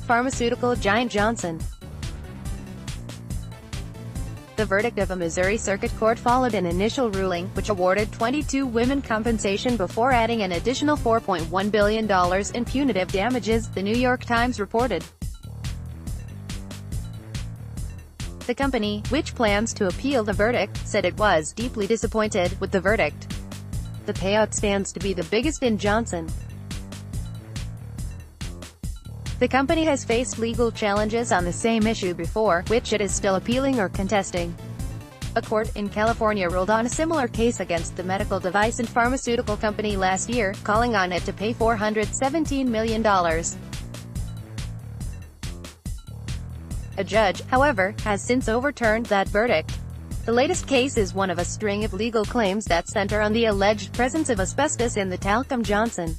pharmaceutical giant Johnson. The verdict of a Missouri Circuit Court followed an initial ruling, which awarded 22 women compensation before adding an additional $4.1 billion in punitive damages, the New York Times reported. The company, which plans to appeal the verdict, said it was deeply disappointed with the verdict. The payout stands to be the biggest in Johnson. The company has faced legal challenges on the same issue before, which it is still appealing or contesting. A court in California ruled on a similar case against the medical device and pharmaceutical company last year, calling on it to pay $417 million. A judge, however, has since overturned that verdict. The latest case is one of a string of legal claims that center on the alleged presence of asbestos in the talcum Johnson.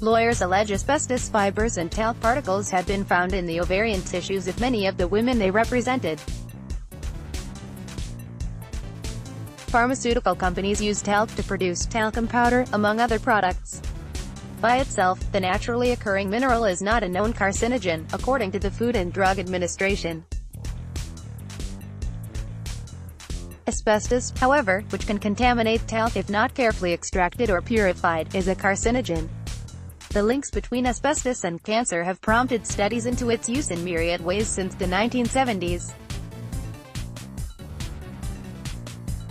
Lawyers allege asbestos fibers and talc particles had been found in the ovarian tissues of many of the women they represented. Pharmaceutical companies use talc to produce talcum powder, among other products. By itself, the naturally occurring mineral is not a known carcinogen, according to the Food and Drug Administration. Asbestos, however, which can contaminate talc if not carefully extracted or purified, is a carcinogen. The links between asbestos and cancer have prompted studies into its use in myriad ways since the 1970s.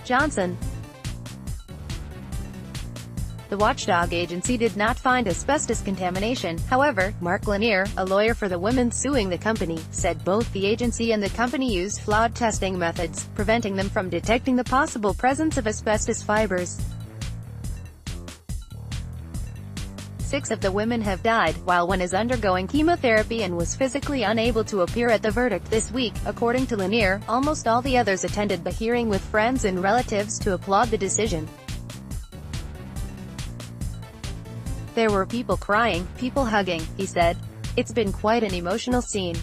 Johnson. The watchdog agency did not find asbestos contamination. However, Mark Lanier, a lawyer for the women suing the company, said both the agency and the company used flawed testing methods, preventing them from detecting the possible presence of asbestos fibers. 6 of the women have died, while one is undergoing chemotherapy and was physically unable to appear at the verdict this week, according to Lanier. Almost all the others attended the hearing with friends and relatives to applaud the decision. There were people crying, people hugging, he said. It's been quite an emotional scene.